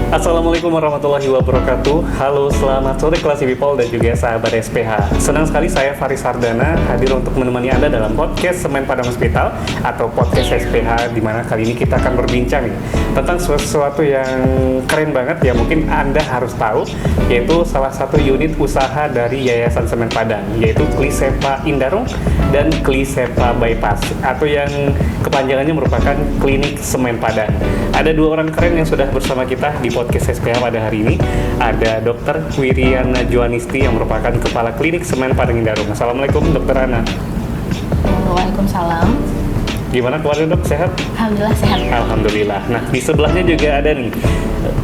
Assalamualaikum warahmatullahi wabarakatuh. Halo, selamat sore kelas people dan juga sahabat SPH. Senang sekali saya Faris Sardana hadir untuk menemani Anda dalam podcast Semen Padang Hospital atau podcast SPH, di mana kali ini kita akan berbincang tentang sesuatu yang keren banget yang mungkin Anda harus tahu, yaitu salah satu unit usaha dari Yayasan Semen Padang, yaitu Klisepa Indarung dan Klisepa Bypass, atau yang kepanjangannya merupakan Klinik Semen Padang. Ada dua orang keren yang sudah bersama kita di podcast SPH pada hari ini. Ada Dr. Wiriana Juanisti yang merupakan Kepala Klinik Semen Padang Indarung. Assalamualaikum Dr. Ana. Waalaikumsalam. Gimana keluarga dok, sehat? Alhamdulillah sehat. Alhamdulillah. Nah, di sebelahnya juga ada nih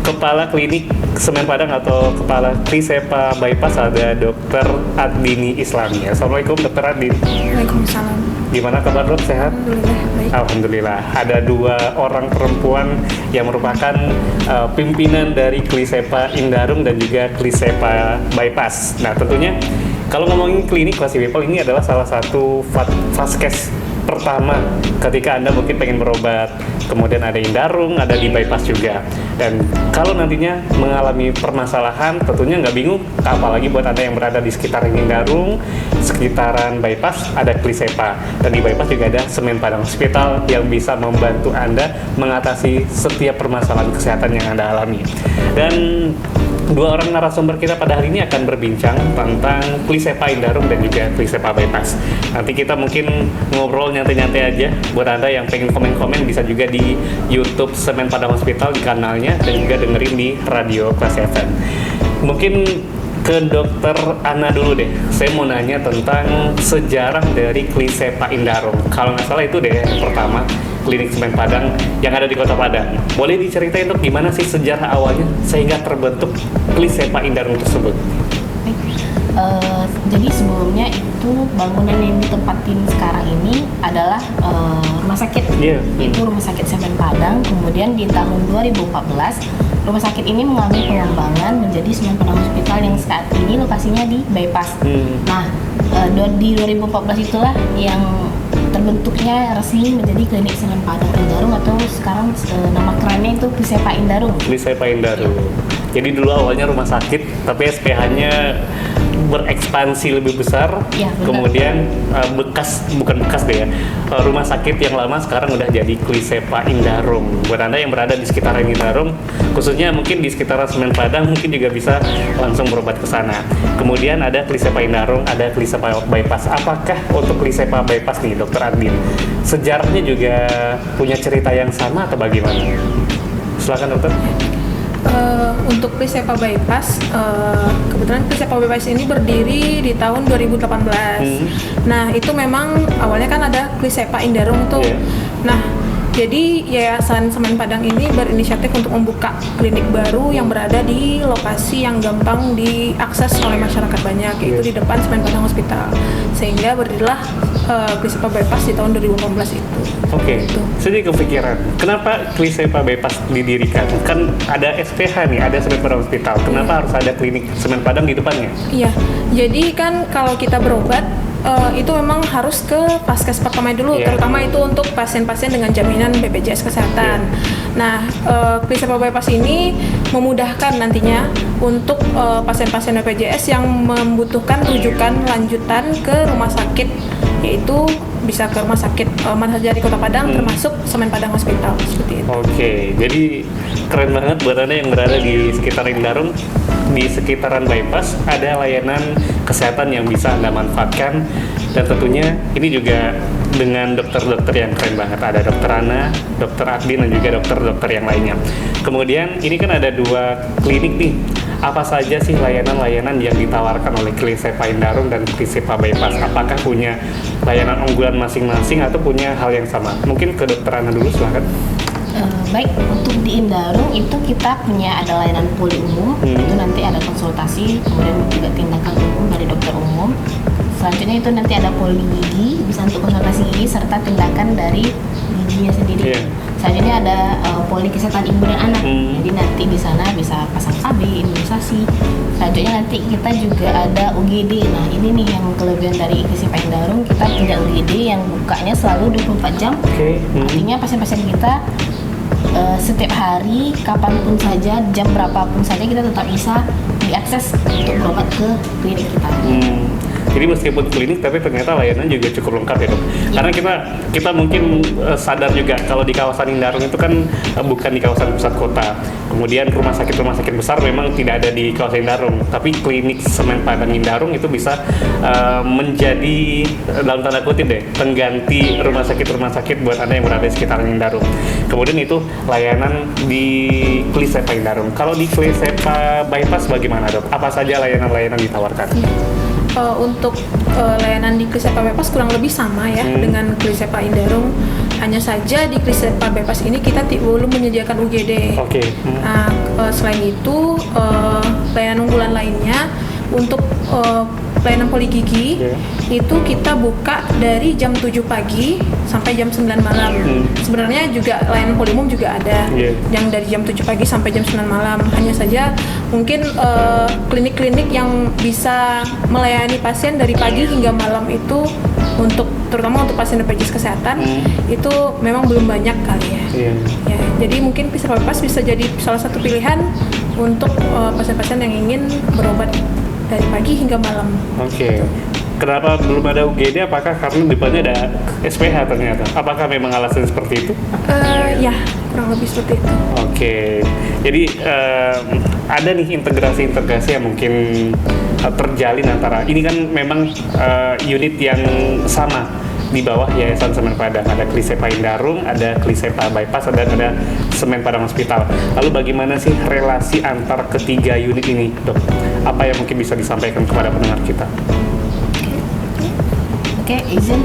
Kepala Klinik Semen Padang atau Kepala Klisepa Bypass, ada Dr. Adini Islami. Assalamualaikum Dr. Adin. Waalaikumsalam. Gimana kabar dok, sehat? Alhamdulillah baik. Alhamdulillah. Ada dua orang perempuan yang merupakan pimpinan dari Klisepa Indarung dan juga Klisepa Bypass. Nah, tentunya kalau ngomongin klinik kelas people, ini adalah salah satu vaskes pertama ketika Anda mungkin pengen berobat. Kemudian ada Indarung, ada di Bypass juga. Dan kalau nantinya mengalami permasalahan, tentunya nggak bingung, apalagi buat Anda yang berada di sekitaran Indarung, sekitaran Bypass, ada Klisepa. Dan di Bypass juga ada Semen Padang Hospital yang bisa membantu Anda mengatasi setiap permasalahan kesehatan yang Anda alami. Dan dua orang narasumber kita pada hari ini akan berbincang tentang Klisepa Indarung dan juga Klisepa Bypass. Nanti kita mungkin ngobrol nyantai-nyantai aja. Buat Anda yang pengen komen-komen, bisa juga di YouTube Semen Padang Hospital di kanalnya, dan juga dengerin di Radio Kelas FM. Mungkin ke Dokter Ana dulu deh. Saya mau nanya tentang sejarah dari Klisepa Indarung. Kalau nggak salah itu deh yang pertama, Klinik Semen Padang yang ada di Kota Padang. Boleh diceritain dok gimana sih sejarah awalnya sehingga terbentuk Klisepa Indarung tersebut? Jadi sebelumnya itu bangunan yang ditempatin sekarang ini adalah rumah sakit. Itu Rumah Sakit Semen Padang. Kemudian di tahun 2014 rumah sakit ini mengalami pengembangan menjadi Semen Padang Hospital yang saat ini lokasinya di Bypass. Nah, di 2014 itulah yang terbentuknya resmi menjadi Klinik Semen Padang Indarung, atau sekarang nama kerennya itu Klisepa Indarung. Klisepa Indarung. Jadi dulu awalnya rumah sakit, tapi SPH-nya berekspansi lebih besar. Ya, kemudian rumah sakit yang lama sekarang udah jadi Klisepa Indarung. Buat Anda yang berada di sekitaran Indarung, khususnya mungkin di sekitaran Semen Padang, mungkin juga bisa langsung berobat ke sana. Kemudian ada Klisepa Indarung, ada Klisepa Bypass. Apakah untuk Klisepa Bypass nih, Dokter Adin, sejarahnya juga punya cerita yang sama atau bagaimana? Silakan dokter. Untuk Klisepa Bypass, kebetulan Klisepa Bypass ini berdiri di tahun 2018. Nah, itu memang awalnya kan ada Klisepa Indarung tuh. Nah, jadi Yayasan Semen Padang ini berinisiatif untuk membuka klinik baru yang berada di lokasi yang gampang diakses oleh masyarakat banyak, yaitu di depan Semen Padang Hospital. Sehingga berdirilah Klisepa Bypass di tahun 2018 itu. Oke, saya jadi kepikiran, kenapa Klisepa Bypass didirikan? Kan ada SPH nih, ada Semen Padang Hospital. Kenapa harus ada klinik Semen Padang di depannya? Iya, jadi kan kalau kita berobat, itu memang harus ke vaskes pertama dulu, terutama itu untuk pasien-pasien dengan jaminan BPJS Kesehatan. Nah, Klisepa Bypass ini memudahkan nantinya untuk pasien-pasien BPJS yang membutuhkan rujukan lanjutan ke rumah sakit, yaitu bisa ke rumah sakit mana saja di Kota Padang, termasuk Semen Padang Hospital, seperti itu. Oke, jadi keren banget buat Anda yang berada di sekitar Indarung. Di sekitaran Bypass ada layanan kesehatan yang bisa Anda manfaatkan, dan tentunya ini juga dengan dokter-dokter yang keren banget. Ada Dokter Ana, Dokter Adin, dan juga dokter-dokter yang lainnya. Kemudian ini kan ada dua klinik nih. Apa saja sih layanan-layanan yang ditawarkan oleh Klisepa Indarung dan Klisepa Bypass? Apakah punya layanan unggulan masing-masing atau punya hal yang sama? Mungkin ke Dokter Ana dulu, silakan. Baik, untuk di Indarung itu kita punya ada layanan poli umum. Itu nanti ada konsultasi, kemudian juga tindakan umum dari dokter umum. Selanjutnya itu nanti ada poli gigi, bisa untuk konsultasi gigi serta tindakan dari giginya sendiri. Selanjutnya ada poli kesehatan ibu dan anak. Jadi nanti di sana bisa pasang KB, imunisasi. Selanjutnya nanti kita juga ada UGD. Nah, ini nih yang kelebihan dari Klisepa Indarung, kita punya UGD yang bukanya selalu 24 jam. Artinya pasien-pasien kita setiap hari, kapanpun saja, jam berapapun saja kita tetap bisa diakses untuk berobat ke klinik kita. Jadi meskipun klinik, tapi ternyata layanan juga cukup lengkap ya dok. Karena kita mungkin sadar juga kalau di kawasan Indarung itu kan bukan di kawasan pusat kota. Kemudian rumah sakit besar memang tidak ada di kawasan Indarung. Tapi klinik Semen Padang Indarung itu bisa menjadi dalam tanda kutip deh pengganti rumah sakit buat anda yang berada di sekitaran Indarung. Kemudian itu layanan di Klisepa Indarung. Kalau di Klisepa Bypass bagaimana dok? Apa saja layanan-layanan ditawarkan? Untuk layanan di Klisepa Bypass kurang lebih sama ya dengan Klisepa Indarung. Hanya saja di Klisepa Bypass ini kita belum menyediakan UGD. Nah, selain itu layanan unggulan lainnya untuk pelayanan poligigi itu kita buka dari jam 7 pagi sampai jam 9 malam. Sebenarnya juga layanan poli umum juga ada yang dari jam 7 pagi sampai jam 9 malam. Hanya saja mungkin klinik-klinik yang bisa melayani pasien dari pagi hingga malam itu terutama untuk pasien BPJS Kesehatan itu memang belum banyak kali ya. Ya, jadi mungkin Klisepa Bypass bisa jadi salah satu pilihan untuk pasien-pasien yang ingin berobat dari pagi hingga malam. Kenapa belum ada UGD? Apakah karena depannya ada SPH ternyata? Apakah memang alasan seperti itu? Ya, kurang lebih seperti itu. Jadi ada nih integrasi yang mungkin terjalin antara ini kan memang unit yang sama di bawah Yayasan Semen Padang. Ada Klisepa Indarung, ada Klisepa Bypass, dan ada Semen Padang Hospital. Lalu bagaimana sih relasi antar ketiga unit ini, dok? Apa yang mungkin bisa disampaikan kepada pendengar kita? Izin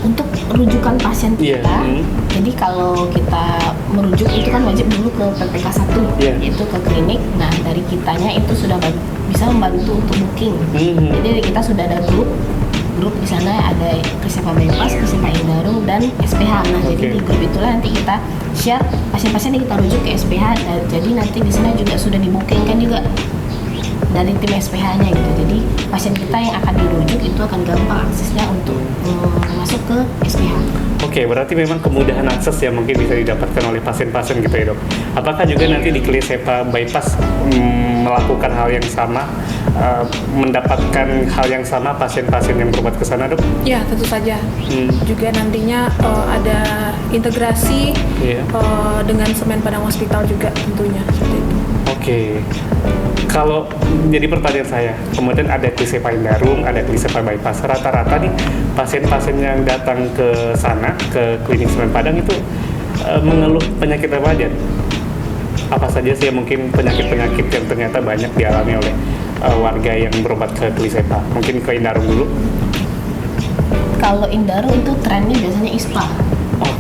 untuk rujukan pasien kita. Jadi kalau kita merujuk itu kan wajib dulu ke PPK 1, yaitu ke klinik. Nah, dari kitanya itu sudah bisa membantu untuk booking. Jadi kita sudah ada grup di sana ada Klisepa Bypass, Klisepa Indarung, dan SPH. Nah, jadi di grup itulah nanti kita share pasien-pasien yang kita rujuk ke SPH. Jadi nanti di sana juga sudah di-booking kan juga dari tim SPH-nya gitu. Jadi pasien kita yang akan dirujuk itu akan gampang aksesnya untuk masuk ke SPH. Berarti memang kemudahan akses yang mungkin bisa didapatkan oleh pasien-pasien gitu ya dok. Apakah juga nanti di Klisepa Bypass melakukan hal yang sama, mendapatkan hal yang sama pasien-pasien yang berobat ke sana dok? Ya, tentu saja. Juga nantinya ada integrasi dengan Semen Padang Hospital juga tentunya seperti itu. Kalau jadi pertanyaan saya, kemudian ada Klisepa Indarung, ada Klisepa Bypass. Rata-rata nih pasien-pasien yang datang ke sana, ke klinik Semen Padang itu mengeluh penyakit apa aja? Apa saja sih mungkin penyakit-penyakit yang ternyata banyak dialami oleh warga yang berobat ke Klisepa? Mungkin ke Indarung dulu. Kalau Indarung itu trennya biasanya ISPA.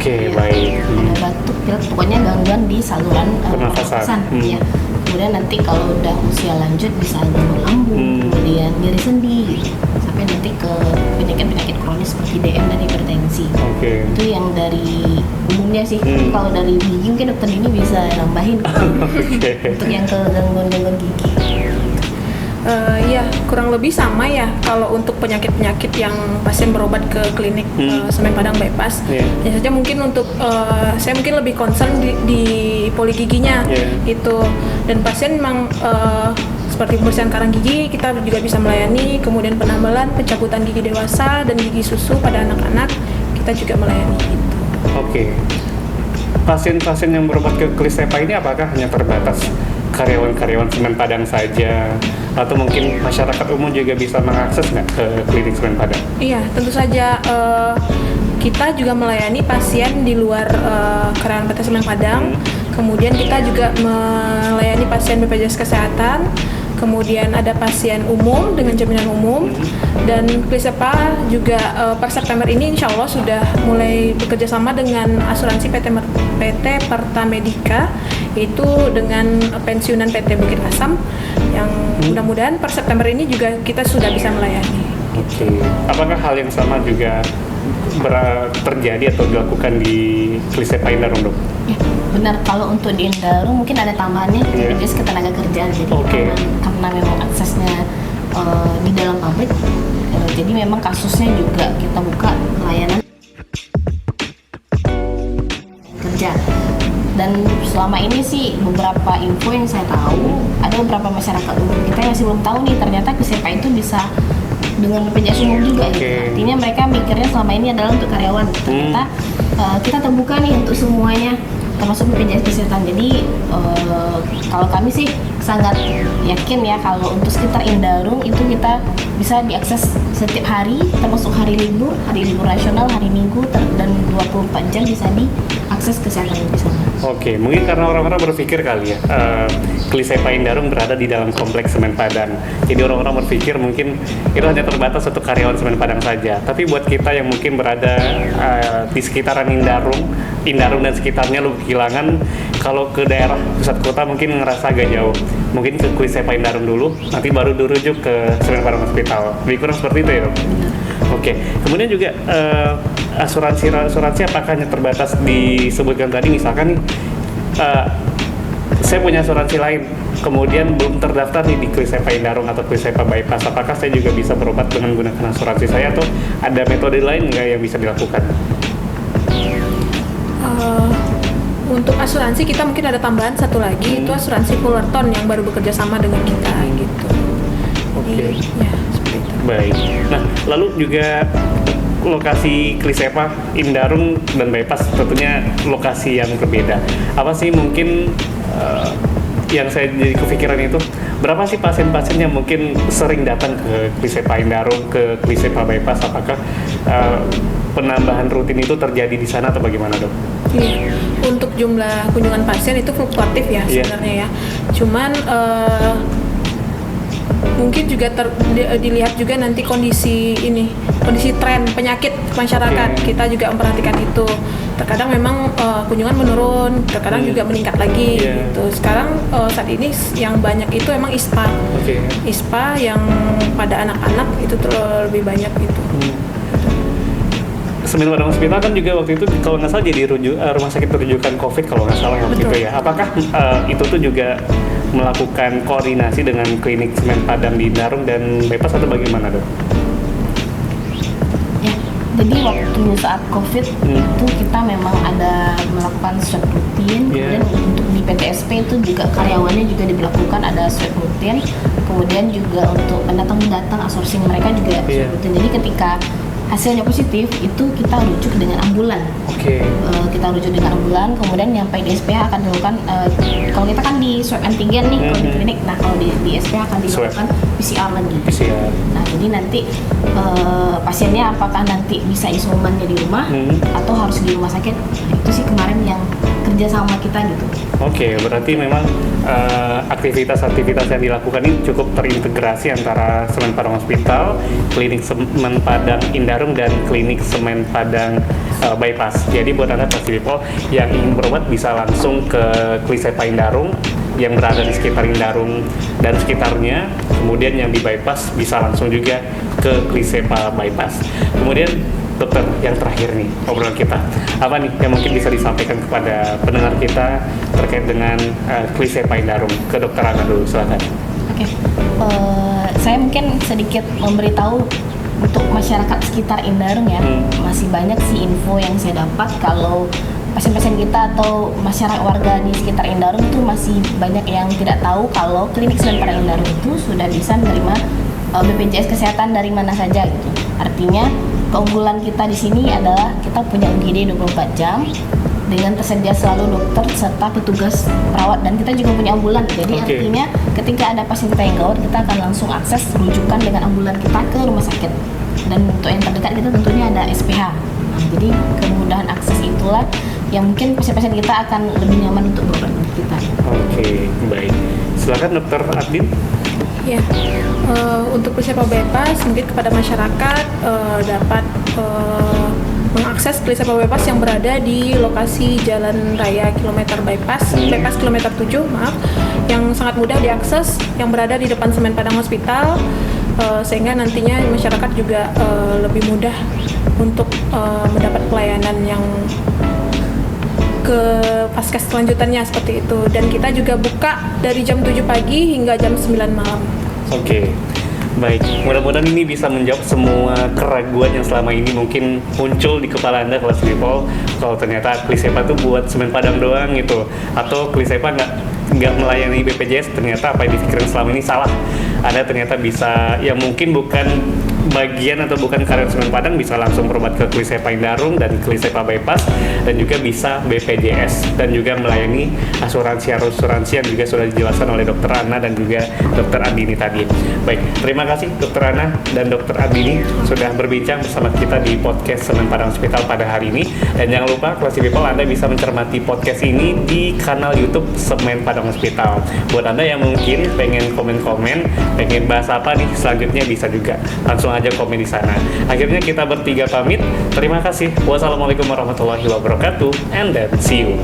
Baik. Ada batuk, pilek, pokoknya gangguan di saluran pernafasan. Kemudian nanti kalau udah usia lanjut bisa gangguan lambung, kemudian nyeri sendi, sampai nanti ke penyakit-penyakit kronis seperti DM dan hipertensi. Itu yang dari umumnya sih. Kalau dari gigi mungkin dokter ini bisa nambahin untuk yang ke gangguan-gangguan gigi. Ya, kurang lebih sama ya kalau untuk penyakit-penyakit yang pasien berobat ke klinik Semen Padang Bypass. Ya saja mungkin untuk saya mungkin lebih concern di poli giginya itu, dan pasien memang seperti pembersihan karang gigi kita juga bisa melayani, kemudian penambalan, pencabutan gigi dewasa dan gigi susu pada anak-anak kita juga melayani gitu. Pasien-pasien yang berobat ke Klisepa ini apakah hanya terbatas karyawan-karyawan Semen Padang saja, atau mungkin masyarakat umum juga bisa mengakses nggak ke klinik Semen Padang? Iya, tentu saja kita juga melayani pasien di luar karyawan PT Semen Padang. Kemudian kita juga melayani pasien BPJS Kesehatan. Kemudian ada pasien umum dengan jaminan umum, dan Klisepa juga per September ini insya Allah sudah mulai bekerja sama dengan asuransi PT Pertamedika, yaitu dengan pensiunan PT Bukit Asam, yang mudah-mudahan per September ini juga kita sudah bisa melayani. Apakah hal yang sama juga terjadi atau dilakukan di Klisepa Indarung dok? Ya, benar. Kalau untuk di Indarung mungkin ada tambahannya BPJS Ketenagakerjaan. Jadi karena memang aksesnya di dalam pabrik, jadi memang kasusnya juga kita buka layanan kerja. Dan selama ini sih beberapa info yang saya tahu, ada beberapa masyarakat umum kita yang masih belum tahu nih ternyata Klisepa itu bisa dengan BPJS umum juga gitu. Artinya mereka mikirnya selama ini adalah untuk karyawan. Ternyata kita terbuka nih untuk semuanya, termasuk BPJS Kesehatan. Jadi kalau kami sih sangat yakin ya kalau untuk sekitar Indarung itu kita bisa diakses setiap hari, termasuk hari libur nasional, hari Minggu dan 24 jam bisa diakses kesehatan di sana. Oke, mungkin karena orang-orang berpikir kali ya, Klisepa Indarung berada di dalam kompleks Semen Padang. Jadi orang-orang berpikir mungkin itu hanya terbatas untuk karyawan Semen Padang saja. Tapi buat kita yang mungkin berada di sekitaran Indarung dan sekitarnya lu kehilangan, kalau ke daerah pusat kota mungkin ngerasa agak jauh. Mungkin ke Klisepa Indarung dulu, nanti baru dirujuk ke Semen Padang Hospital. Lebih kurang seperti itu ya, Dok? Oke, kemudian juga asuransi apakah hanya terbatas disebutkan tadi, misalkan nih saya punya asuransi lain, kemudian belum terdaftar nih di Klisepa Indarung atau Klisepa Bypass, apakah saya juga bisa berobat dengan menggunakan asuransi saya atau ada metode lain nggak yang bisa dilakukan? Untuk asuransi kita mungkin ada tambahan satu lagi, itu asuransi Fullerton yang baru bekerja sama dengan kita gitu. Jadi ya seperti itu. Baik. Nah, lalu juga lokasi Klisepa, Indarung, dan Bypass tentunya lokasi yang berbeda. Apa sih mungkin yang saya jadi kepikiran itu, berapa sih pasien-pasien yang mungkin sering datang ke Klisepa Indarung, ke Klisepa Bypass? Apakah penambahan rutin itu terjadi di sana atau bagaimana, Dok? Iya, untuk jumlah kunjungan pasien itu fluktuatif ya sebenarnya ya. Cuman mungkin juga dilihat juga nanti kondisi tren penyakit masyarakat. Kita juga memperhatikan itu. Terkadang memang kunjungan menurun, terkadang juga meningkat lagi gitu. Sekarang saat ini yang banyak itu emang ISPA. ISPA yang pada anak-anak itu lebih banyak itu. Semen Padang Hospital kan juga waktu itu kalau nggak salah jadi rumah sakit rujukan COVID kalau nggak salah waktu itu ya. Apakah itu tuh juga melakukan koordinasi dengan klinik Semen Padang di Indarung dan Bypass atau bagaimana, Dok? Ya, jadi waktu saat COVID itu kita memang ada melakukan swab rutin, kemudian untuk di PTSP itu juga karyawannya juga diberlakukan ada swab rutin, kemudian juga untuk pendatang outsourcing mereka juga swab rutin. Jadi ketika hasilnya positif itu kita rujuk dengan ambulan. Kita rujuk dengan ambulan, kemudian nyampe di SPH akan dilakukan kalau kita kan di swab antigen nih kalau di klinik, nah kalau di SPH akan dilakukan PCR lagi. Nah jadi nanti pasiennya apakah nanti bisa isomannya di rumah atau harus di rumah sakit, itu sih kemarin yang kerja sama kita gitu. Berarti memang aktivitas-aktivitas yang dilakukan ini cukup terintegrasi antara Semen Padang Hospital, klinik Semen Padang Indarung, dan klinik Semen Padang Bypass. Jadi buat Anda people yang ingin berobat bisa langsung ke Klisepa Indarung yang berada di sekitar Indarung dan sekitarnya, kemudian yang di Bypass bisa langsung juga ke Klisepa Bypass. Kemudian dokter, yang terakhir nih obrolan kita, apa nih yang mungkin bisa disampaikan kepada pendengar kita terkait dengan Klisepa Indarung? Ke dokter Ana dulu, silakan. Saya mungkin sedikit memberitahu untuk masyarakat sekitar Indarung ya. Masih banyak sih info yang saya dapat kalau pasien-pasien kita atau masyarakat warga di sekitar Indarung itu masih banyak yang tidak tahu kalau klinik Semen Padang Indarung itu sudah bisa menerima BPJS Kesehatan dari mana saja gitu. Artinya keunggulan kita di sini adalah kita punya UGD 24 jam dengan tersedia selalu dokter serta petugas perawat, dan kita juga punya ambulan. Jadi artinya ketika ada pasien kita yang gawat, kita akan langsung akses rujukan dengan ambulan kita ke rumah sakit. Dan untuk yang terdekat kita tentunya ada SPH. Nah, jadi kemudahan akses itulah yang mungkin pasien-pasien kita akan lebih nyaman untuk berobat dengan kita. Baik. Silakan Dokter Adin. Ya, untuk Klisepa Bypass mungkin kepada masyarakat dapat mengakses Klisepa Bypass yang berada di lokasi Jalan Raya Bypass kilometer 7, yang sangat mudah diakses, yang berada di depan Semen Padang Hospital, sehingga nantinya masyarakat juga lebih mudah untuk mendapat pelayanan yang ke paskes selanjutannya seperti itu. Dan kita juga buka dari jam 7 pagi hingga jam 9 malam. Baik, mudah-mudahan ini bisa menjawab semua keraguan yang selama ini mungkin muncul di kepala Anda kelas people. Kalau ternyata Klisepa tuh buat semen Padang doang gitu, atau Klisepa nggak melayani BPJS, ternyata apa yang dipikirkan selama ini salah. Anda ternyata bisa, ya mungkin bukan bagian atau bukan karyawan semen Padang, bisa langsung berobat ke Klisepa Indarung dan Klisepa Bypass, dan juga bisa BPJS, dan juga melayani asuransi yang juga sudah dijelaskan oleh Dr. Ana dan juga Dr. Andini tadi. Baik, terima kasih Dr. Ana dan Dr. Andini sudah berbincang bersama kita di podcast Semen Padang Hospital pada hari ini. Dan jangan lupa Classy People, Anda bisa mencermati podcast ini di kanal YouTube Semen Padang Hospital. Buat Anda yang mungkin pengen komen-komen, pengen bahas apa nih selanjutnya, bisa juga langsung aja komen di sana. Akhirnya kita bertiga pamit. Terima kasih. Wassalamualaikum warahmatullahi wabarakatuh, and then see you.